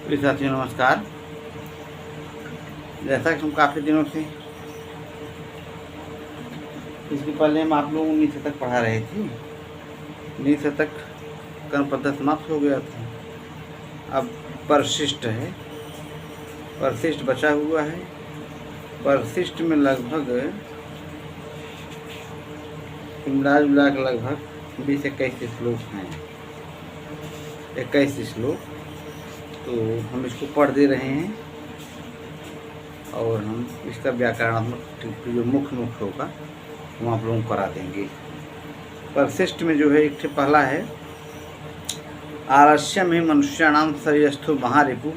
प्रिय साथियों नमस्कार। जैसा कि हम काफ़ी दिनों से इसके पहले हम आप लोग 19 शतक पढ़ा रहे थे। 19 शतक कर्म पद्धति समाप्त हो गया था। अब परिशिष्ट है, परिशिष्ट बचा हुआ है। परिशिष्ट में लगभग मिला जुला के लगभग 20-21 श्लोक हैं। 21 श्लोक तो हम इसको पढ़ दे रहे हैं और हम इसका व्याकरणात्मक जो मुख्य होगा हम आप लोगों को करा देंगे। परिशिष्ट में जो है एक पहला है, आलस्यम ही मनुष्याणाम शरीरस्थो महारिपु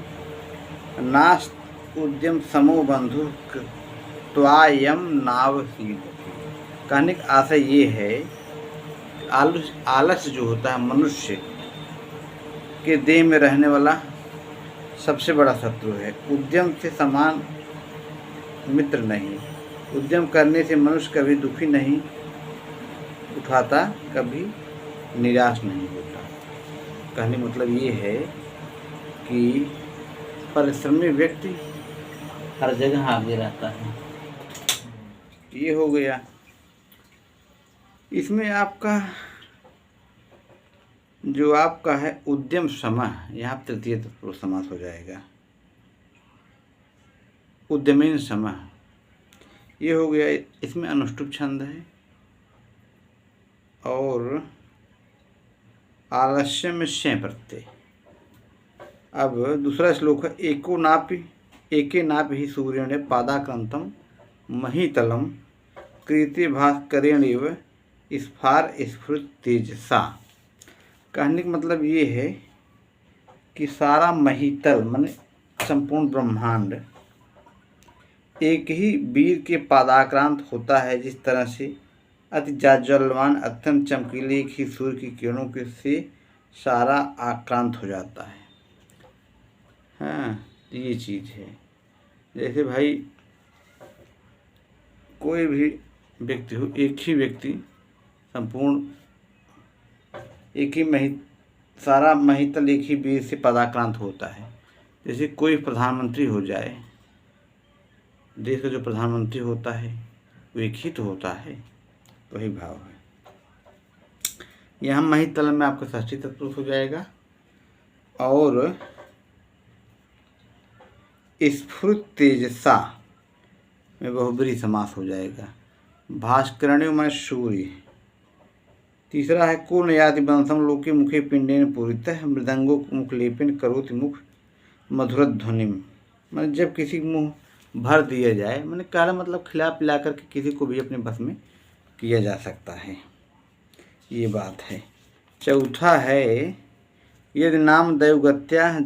नास्त उद्यम समो बंधु त्वायम नावहीन। कहने का आशय ये है, आलस्य जो होता है मनुष्य के देह में रहने वाला सबसे बड़ा शत्रु है। उद्यम से समान मित्र नहीं। उद्यम करने से मनुष्य कभी दुखी नहीं उठाता, कभी निराश नहीं होता। कहने मतलब ये है कि परिश्रमी व्यक्ति हर जगह आगे रहता है। ये हो गया। इसमें आपका जो आपका है उद्यम समय, यहाँ तृतीय तत्पुरुष समास हो जाएगा। उद्यमीन समय ये हो गया। इसमें अनुष्टुप छंद है और आलस्य में शय प्रत्यय। अब दूसरा श्लोक है, एको नापि एके नापि ही सूर्यणे पादाक्रंतम महीतलम कृति भास्करेणेव स्फार स्फुरत तेजसा। कहने का मतलब ये है कि सारा महीतल माने संपूर्ण ब्रह्मांड एक ही वीर के पादाक्रांत होता है। जिस तरह से अति जाज्वल्यमान अत्यंत चमकीले एक ही सूर्य की किरणों के से सारा आक्रांत हो जाता है। हाँ, ये चीज़ है। जैसे भाई कोई भी व्यक्ति हो, एक ही व्यक्ति संपूर्ण एक ही सारा महितल एक ही वीर से पदाक्रांत होता है। जैसे कोई प्रधानमंत्री हो जाए, देश का जो प्रधानमंत्री होता है वो एक ही तो होता है, वही भाव है। यहाँ महितल में आपका षष्ठी तत्पुरुष हो जाएगा और स्फुरत तेजसा में बहुब्रीहि समास हो जाएगा। भास्करण्यो में सूर्य। तीसरा है, को नयाति वंशम लोके मुखे पिंडेन पूरितः मृदंगो मुखलेपिन करोति मुख मधुर ध्वनिम। मैंने जब किसी मुंह भर दिया जाए, मैंने कहना मतलब खिला पिला करके किसी को भी अपने बस में किया जा सकता है, ये बात है। चौथा है, यदि नाम दैवगत्या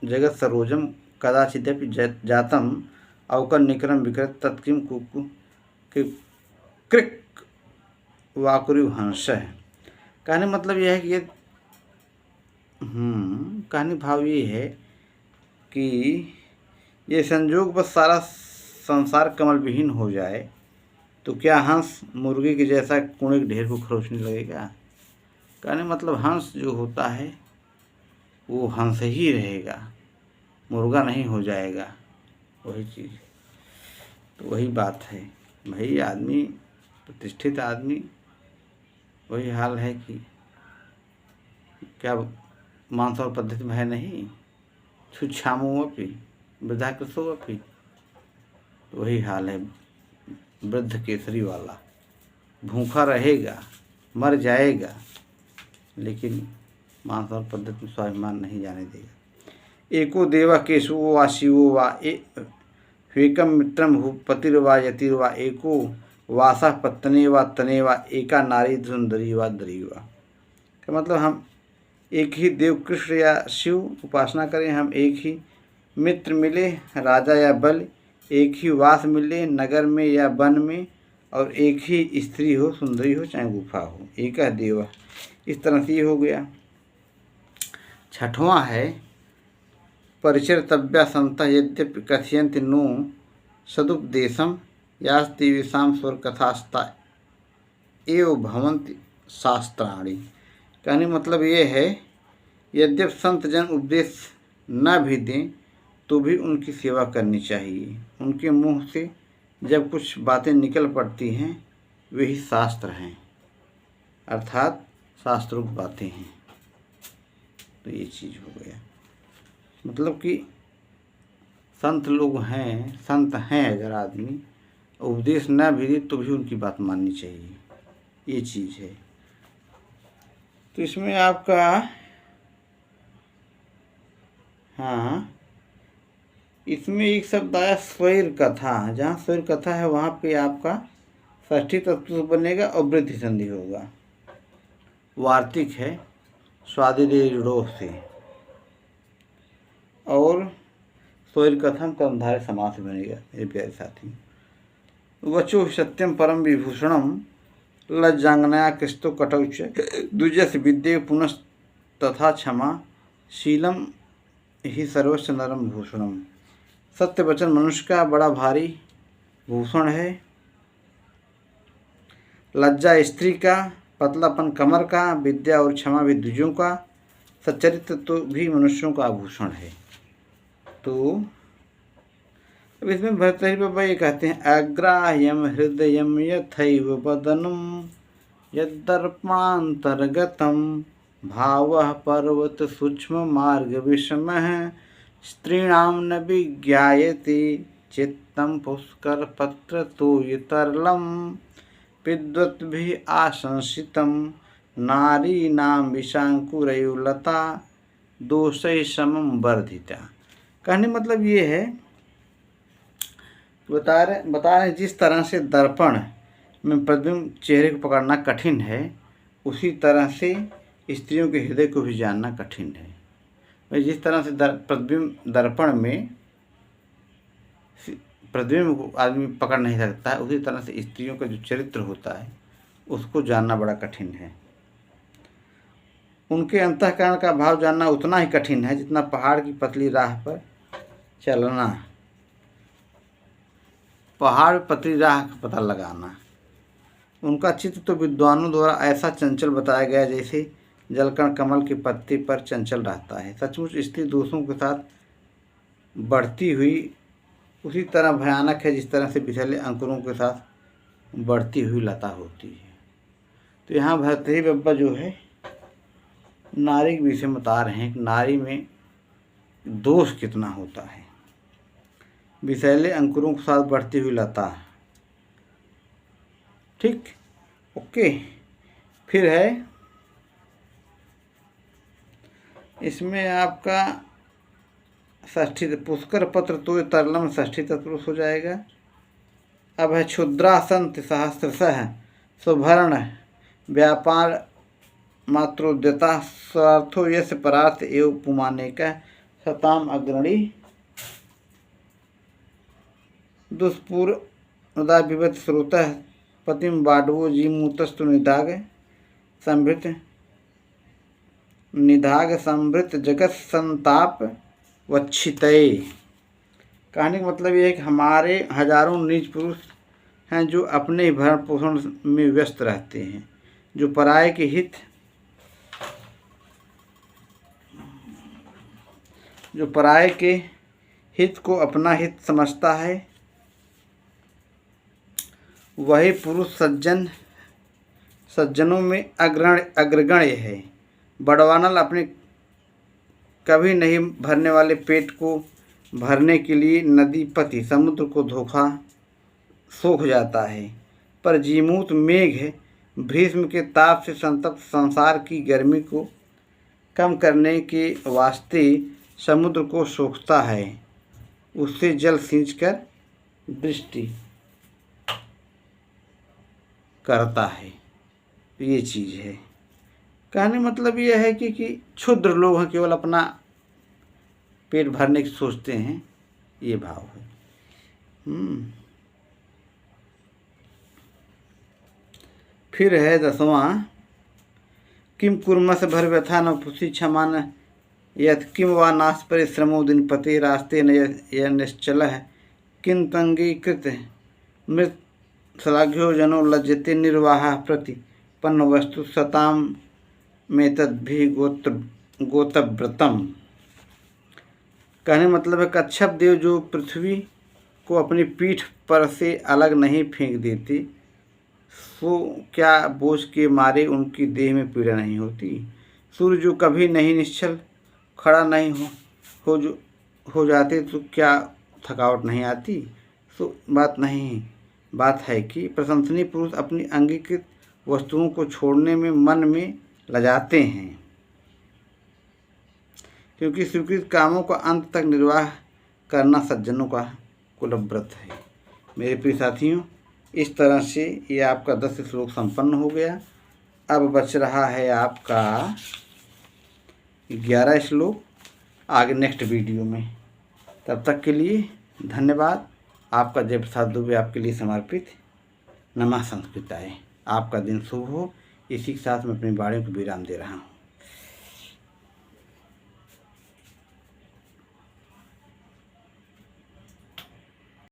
जगत सरोजम कदाचिदपि जातम अवकर निकरम विकृत तत्किम कुकु कृक वाकुरु हंस है। कहने मतलब यह है कि कहने भाव ये है कि ये संजोग बस सारा संसार कमल विहीन हो जाए तो क्या हंस मुर्गी के जैसा कूड़े के ढेर को खरोचने लगेगा। कहने मतलब हंस जो होता है वो हंस ही रहेगा, मुर्गा नहीं हो जाएगा। वही चीज़ तो वही बात है भाई। आदमी प्रतिष्ठित आदमी वही हाल है कि क्या मांस और पद्धति में है नहीं, छुच्छामोपि वृद्धा कृषोपि, वही हाल है। वृद्ध केसरी वाला भूखा रहेगा, मर जाएगा, लेकिन मांस और पद्धति में स्वाभिमान नहीं जाने देगा। एको देवा केशवो वा शिवो वा ह्वेकम मित्रम भूपतिर्वा यतिर्वा एको वासा पत्तने वा तने वा एका नारी सुंदरी वा दरी वा। का मतलब हम एक ही देव कृष्ण या शिव उपासना करें, हम एक ही मित्र मिले राजा या बल, एक ही वास मिले नगर में या वन में, और एक ही स्त्री हो सुंदरी हो चाहे गुफा हो, एक है देवा। इस तरह से ये हो गया। छठवां है, परिचर्तव्या संता यद्यपि कथयन्ति नो सदुपदेशम यास्ति विषाम स्वर कथास्ता एव भवन्ति शास्त्राणि। कहने मतलब ये है, यद्यप संत जन उपदेश न भी दें तो भी उनकी सेवा करनी चाहिए। उनके मुंह से जब कुछ बातें निकल पड़ती हैं वे ही शास्त्र हैं, अर्थात शास्त्रोक्त बातें हैं। तो ये चीज़ हो गया, मतलब कि संत लोग हैं, संत हैं अगर आदमी उपदेश न भी दे तो भी उनकी बात माननी चाहिए, ये चीज़ है। तो इसमें आपका हाँ, इसमें एक शब्द आया स्वैर कथा। जहाँ स्वैर कथा है वहाँ पे आपका षष्ठी तत्पुरुष बनेगा और वृद्धि संधि होगा। वार्तिक है स्वादिरूढ़ से, और स्वैर कथम कर्मधारय समास बनेगा मेरे प्यारे साथी। वचो सत्यम परम विभूषणम लज्जांगनया कृष्टो कटौच द्विजस विद्ये पुनः तथा क्षमा शीलम ही सर्वस्व नरम भूषणम। सत्य वचन मनुष्य का बड़ा भारी भूषण है, लज्जा स्त्री का, पतलापन कमर का, विद्या और क्षमा भी द्विजों का, सच्चरित्र तो भी मनुष्यों का आभूषण है। तो अब इसमें भर्तृहरि बाबा ये कहते हैं, अग्राह्यम हृदयम यथैव वदनम यद्दर्पांतर्गतम भावः पर्वत सूक्ष्म मार्ग विषमः स्त्रीणाम न विज्ञायते चित्तम पुष्कर पत्र तोयतरलम विद्वद्भिः आशंसितम नारीणाम विशांकुरयुलता दोषैः समं वर्धिता। कहने मतलब ये है, बता रहे जिस तरह से दर्पण में प्रतिबिंब चेहरे को पकड़ना कठिन है, उसी तरह से स्त्रियों के हृदय को भी जानना कठिन है। भाई जिस तरह से प्रतिबिंब दर्पण में प्रतिबिंब को आदमी पकड़ नहीं सकता है, उसी तरह से स्त्रियों का जो चरित्र होता है उसको जानना बड़ा कठिन है। उनके अंतःकरण का भाव जानना उतना ही कठिन है जितना पहाड़ की पतली राह पर चलना, पहाड़ पतली राह का पता लगाना। उनका चित्र तो विद्वानों द्वारा ऐसा चंचल बताया गया जैसे जलकण कमल के पत्ते पर चंचल रहता है। सचमुच स्त्री दोषों के साथ बढ़ती हुई उसी तरह भयानक है जिस तरह से बिछले अंकुरों के साथ बढ़ती हुई लता होती है। तो यहाँ भर्तृहरि बाबा जो है नारी के विषय में बता रहे हैं कि नारी में दोष कितना होता है। विषैले अंकुरों के साथ बढ़ती हुई लता, ठीक, ओके। फिर है इसमें आपका षष्ठी पुष्कर पत्र तो तरलम षष्ठी तत्पुरुष हो जाएगा। अब है क्षुद्रासंत सहस्रशः सुभर्ण व्यापार मात्रोद्यता स्वार्थो यश परार्थ एवं पुमानेक सताम अग्रणी दुष्पूर्दा विवत स्रोतः पतिम बाडवो जीमूतस्तु निधाग संभृत जगत संताप वच्छितये। कहने का मतलब ये है कि हमारे हजारों नीच पुरुष हैं जो अपने भरण पोषण में व्यस्त रहते हैं, जो पराये के हित को अपना हित समझता है, वही पुरुष सज्जनों में अग्रगण्य है। बड़वानल अपने कभी नहीं भरने वाले पेट को भरने के लिए नदीपति समुद्र को धोखा सोख जाता है, पर जीमूत मेघ भीष्म के ताप से संतप्त संसार की गर्मी को कम करने के वास्ते समुद्र को सोखता है, उससे जल सींचकर वृष्टि करता है। ये चीज़ है। कहने मतलब ये है कि क्षुद्र लोग हैं, केवल अपना पेट भरने की सोचते हैं, ये भाव है। फिर है 10वां, किम कुर्मस भर व्यथा न पुषि क्षमा न यथ किम वा नाश परिश्रमो दिन पते रास्ते न यह निश्चल है किन तंगीकृत मृत श्लाघ्यो जनो लज्जते निर्वाह प्रति पन्न वस्तु सताम में तद्भि गोत्रव्रतम। कहने मतलब है कच्छप देव जो पृथ्वी को अपनी पीठ पर से अलग नहीं फेंक देते, सो क्या बोझ के मारे उनकी देह में पीड़ा नहीं होती। सूर्य जो कभी नहीं निश्चल खड़ा नहीं हो जाते, तो क्या थकावट नहीं आती। सो बात है कि प्रशंसनीय पुरुष अपनी अंगीकृत वस्तुओं को छोड़ने में मन में लजाते हैं, क्योंकि स्वीकृत कामों का अंत तक निर्वाह करना सज्जनों का कुलव्रत है। मेरे प्रिय साथियों, इस तरह से ये आपका 10 श्लोक संपन्न हो गया। अब बच रहा है आपका 11 श्लोक, आगे नेक्स्ट वीडियो में। तब तक के लिए धन्यवाद। आपका जय प्रसाद दुबे आपके लिए समर्पित। नमः संस्कृताय। आपका दिन शुभ हो। इसी के साथ मैं अपनी वाणी को विराम दे रहा हूँ।